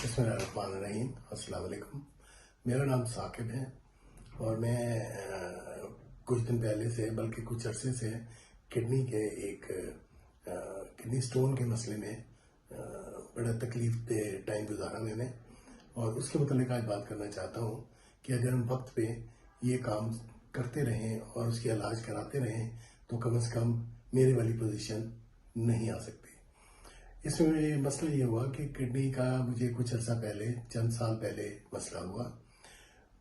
बिस्मिल्लाहिर्रहमानिर्रहीम। अस्सलाम वालेकुम। मेरा नाम साकिब है और मैं कुछ दिन पहले से बल्कि कुछ अरसे से किडनी के एक किडनी स्टोन के मसले में बड़ा तकलीफ दे टाइम गुजारा मैंने, और उसके मुतालिक आज बात करना चाहता हूँ कि अगर हम वक्त पे ये काम करते रहें और उसकी इलाज कराते रहें तो कम से कम मेरे वाली पोजीशन नहीं आ सकती। इसमें मसला ये हुआ कि किडनी का मुझे कुछ अर्सा पहले, चंद साल पहले मसला हुआ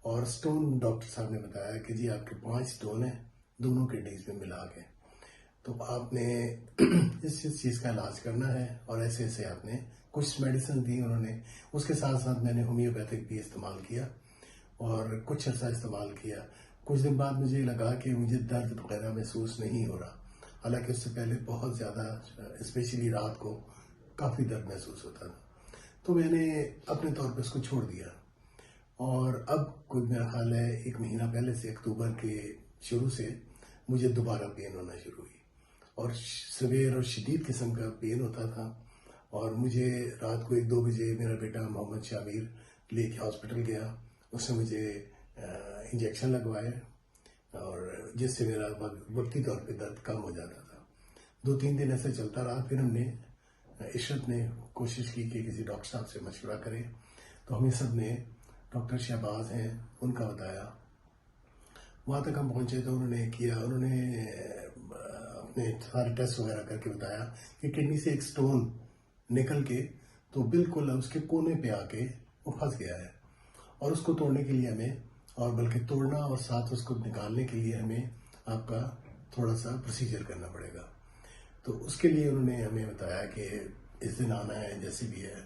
और स्टोन डॉक्टर साहब ने बताया कि जी आपके 5 स्टोन हैं दोनों किडनीज में मिला के, तो आपने इस चीज़ का इलाज करना है और ऐसे ऐसे आपने कुछ मेडिसिन दी उन्होंने। उसके साथ साथ मैंने होम्योपैथिक भी इस्तेमाल किया और कुछ अर्सा इस्तेमाल किया। कुछ दिन बाद मुझे लगा कि मुझे दर्द वगैरह महसूस नहीं हो रहा, हालांकि उससे पहले बहुत ज़्यादा, स्पेशली रात को काफ़ी दर्द महसूस होता था। तो मैंने अपने तौर पे उसको छोड़ दिया और अब कुछ मेरा ख्याल है 1 महीना पहले से, अक्टूबर के शुरू से मुझे दोबारा पेन होना शुरू हुई और सवेर और शदीद किस्म का पेन होता था। और मुझे रात को 1-2 बजे मेरा बेटा मोहम्मद शामिर लेके हॉस्पिटल गया, उसने मुझे इंजेक्शन लगवाए और जिससे मेरा वक्ती तौर पे दर्द कम हो जाता था। 2-3 दिन ऐसे चलता रहा। फिर हमने इशरत ने कोशिश की कि किसी डॉक्टर साहब से मशवरा करें, तो हमें सब ने, डॉक्टर शहबाज हैं उनका बताया। वहाँ तक हम पहुँचे तो उन्होंने अपने सारे टेस्ट वगैरह करके बताया कि किडनी से एक स्टोन निकल के तो बिल्कुल उसके कोने पे आके वो फंस गया है और उसको तोड़ने के लिए हमें, और बल्कि तोड़ना और साथ उसको निकालने के लिए हमें आपका थोड़ा सा प्रोसीजर करना पड़ेगा। तो उसके लिए उन्होंने हमें बताया कि इस दिन आना है जैसे भी है।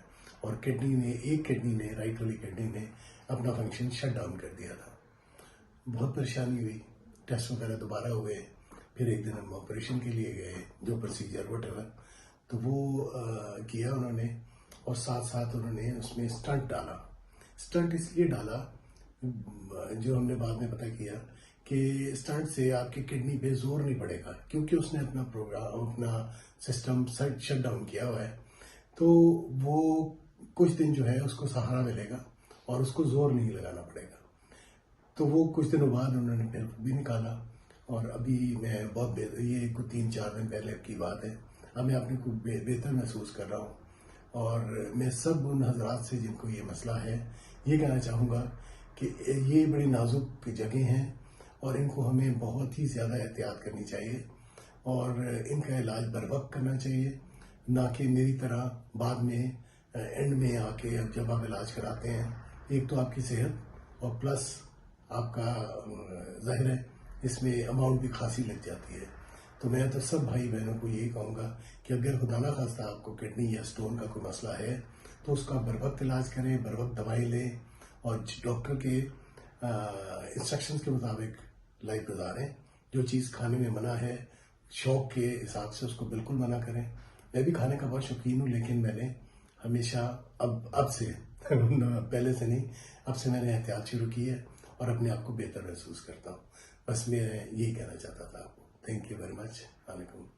और एक किडनी ने, राइट वाली किडनी ने अपना फंक्शन शट डाउन कर दिया था। बहुत परेशानी हुई, टेस्ट वगैरह दोबारा हुए, फिर एक दिन हम ऑपरेशन के लिए गए, जो प्रोसीजर वटेवर, तो वो किया उन्होंने। और साथ साथ उन्होंने उसमें स्टंट डाला। स्टंट इसलिए डाला, जो हमने बाद में पता किया कि स्टंट से आपकी किडनी पे जोर नहीं पड़ेगा, क्योंकि उसने अपना अपना सिस्टम शट डाउन किया हुआ है। तो वो कुछ दिन जो है उसको सहारा मिलेगा और उसको जोर नहीं लगाना पड़ेगा। तो वो कुछ दिनों बाद उन्होंने फिर भी निकाला और अभी मैं ये कुछ 3-4 दिन पहले की बात है, अब मैं अपने को बेहतर महसूस कर रहा हूँ। और मैं सब उन हजरात से जिनको ये मसला है ये कहना चाहूँगा कि ये बड़ी नाजुक जगह हैं और इनको हमें बहुत ही ज़्यादा एहतियात करनी चाहिए और इनका इलाज बर वक्त करना चाहिए, ना कि मेरी तरह बाद में एंड में आके जब आप इलाज कराते हैं, एक तो आपकी सेहत और प्लस आपका ज़ाहिर है इसमें अमाउंट भी खासी लग जाती है। तो मैं तो सब भाई बहनों को यही कहूँगा कि अगर खुदा ना खास्ता आपको किडनी या स्टोन का कोई मसला है तो उसका बर वक्त इलाज करें, बर वक्त दवाई लें और डॉक्टर के इंस्ट्रक्शंस के मुताबिक लाइफ गुजारें। जो चीज़ खाने में मना है, शौक के हिसाब से उसको बिल्कुल मना करें। मैं भी खाने का बहुत शौकीन हूँ, लेकिन मैंने हमेशा अब से पहले से नहीं, अब से मैंने एहतियात शुरू की है और अपने आप को बेहतर महसूस करता हूँ। बस मैं यही कहना चाहता था आपको। Thank you very much. वालेकुम।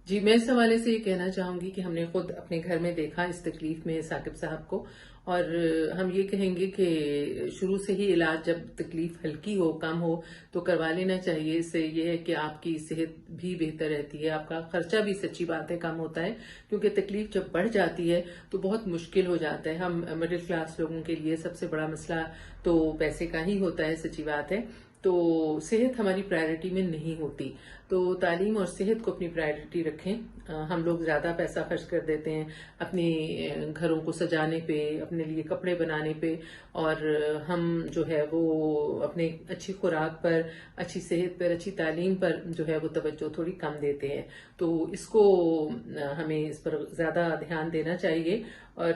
जी, मैं इस हवाले से ये कहना चाहूंगी कि हमने खुद अपने घर में देखा इस तकलीफ में साकिब साहब को, और हम ये कहेंगे कि शुरू से ही इलाज, जब तकलीफ हल्की हो, कम हो, तो करवा लेना चाहिए। इससे ये है कि आपकी सेहत भी बेहतर रहती है, आपका खर्चा भी, सच्ची बात है, कम होता है। क्योंकि तकलीफ जब बढ़ जाती है तो बहुत मुश्किल हो जाता है। हम मिडिल क्लास लोगों के लिए सबसे बड़ा मसला तो पैसे का ही होता है, सच्ची बात है। तो सेहत हमारी प्रायोरिटी में नहीं होती, तो तालीम और सेहत को अपनी प्रायोरिटी रखें। हम लोग ज्यादा पैसा खर्च कर देते हैं अपने घरों को सजाने पे, अपने लिए कपड़े बनाने पे, और हम जो है वो अपने अच्छी खुराक पर, अच्छी सेहत पर, अच्छी तालीम पर जो है वो तवज्जो थोड़ी कम देते हैं। तो इसको हमें इस पर ज्यादा ध्यान देना चाहिए। और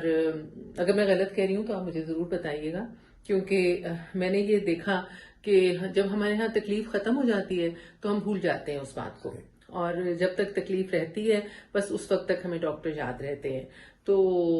अगर मैं गलत कह रही हूँ तो आप मुझे जरूर बताइएगा, क्योंकि मैंने ये देखा कि जब हमारे यहाँ तकलीफ खत्म हो जाती है तो हम भूल जाते हैं उस बात को, और जब तक तकलीफ रहती है बस उस वक्त तक हमें डॉक्टर याद रहते हैं। तो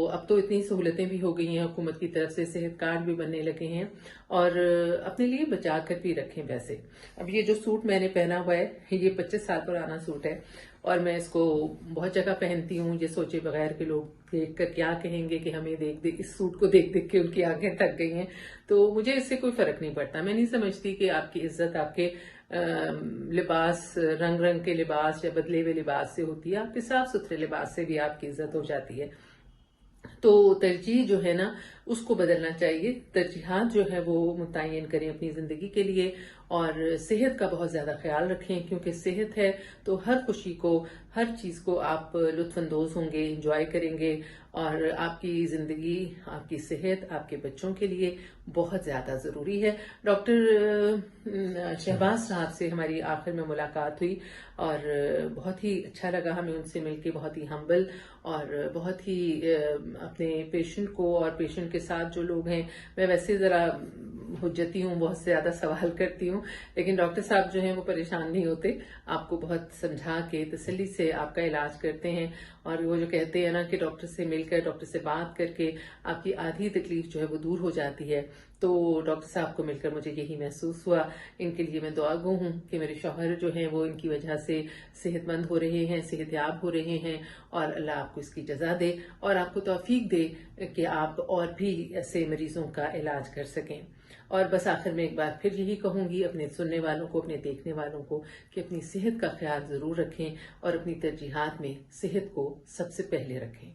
अब तो इतनी सहूलतें भी हो गई हैं हुकूमत की तरफ से, सेहत कार्ड भी बनने लगे हैं, और अपने लिए बचा कर भी रखें पैसे। अब ये जो सूट मैंने पहना हुआ है, ये 25 साल पुराना सूट है और मैं इसको बहुत जगह पहनती हूँ, ये सोचे बगैर के लोग دیکھ کر کیا کہیں گے کہ ہمیں دیکھ دیکھ اس سوٹ کو دیکھ دیکھ کے ان کی آنکھیں تھک گئی ہیں، تو مجھے اس سے کوئی فرق نہیں پڑتا. میں نہیں سمجھتی کہ آپ کی عزت آپ کے لباس، رنگ رنگ کے لباس یا بدلے ہوئے لباس سے ہوتی ہے، آپ کے صاف ستھرے لباس سے بھی آپ کی عزت ہو جاتی ہے. تو ترجیح جو ہے نا اس کو بدلنا چاہیے. ترجیحات جو ہے وہ متعین کریں اپنی زندگی کے لیے، اور صحت کا بہت زیادہ خیال رکھیں، کیونکہ صحت ہے تو ہر خوشی کو، ہر چیز کو آپ لطف اندوز ہوں گے، انجوائے کریں گے. اور آپ کی زندگی، آپ کی صحت آپ کے بچوں کے لیے بہت زیادہ ضروری ہے. ڈاکٹر شہباز صاحب سے ہماری آخر میں ملاقات ہوئی اور بہت ہی اچھا لگا ہمیں ان سے مل کے. بہت ہی ہمبل اور بہت ہی اپنے پیشنٹ کو اور پیشنٹ کے ساتھ جو لوگ ہیں، میں ویسے ذرا حجتی ہوں، بہت زیادہ سوال کرتی ہوں، لیکن ڈاکٹر صاحب جو ہیں وہ پریشان نہیں ہوتے، آپ کو بہت سمجھا کے تسلی سے آپ کا علاج کرتے ہیں. اور وہ جو کہتے ہیں نا کہ ڈاکٹر سے مل کر، ڈاکٹر سے بات کر کے آپ کی آدھی تکلیف جو ہے وہ دور ہو جاتی ہے. تو ڈاکٹر صاحب کو مل کر مجھے یہی محسوس ہوا. ان کے لیے میں دعا گو ہوں کہ میرے شوہر جو ہیں وہ ان کی وجہ سے صحت مند ہو رہے ہیں، صحت یاب ہو رہے ہیں، اور اللہ آپ کو اس کی جزا دے اور آپ کو توفیق دے کہ آپ اور بھی ایسے مریضوں کا علاج کر سکیں. اور بس آخر میں ایک بار پھر یہی کہوں گی اپنے سننے والوں کو، اپنے دیکھنے والوں کو، کہ اپنی صحت کا خیال ضرور رکھیں اور اپنی ترجیحات میں صحت کو سب سے پہلے رکھیں.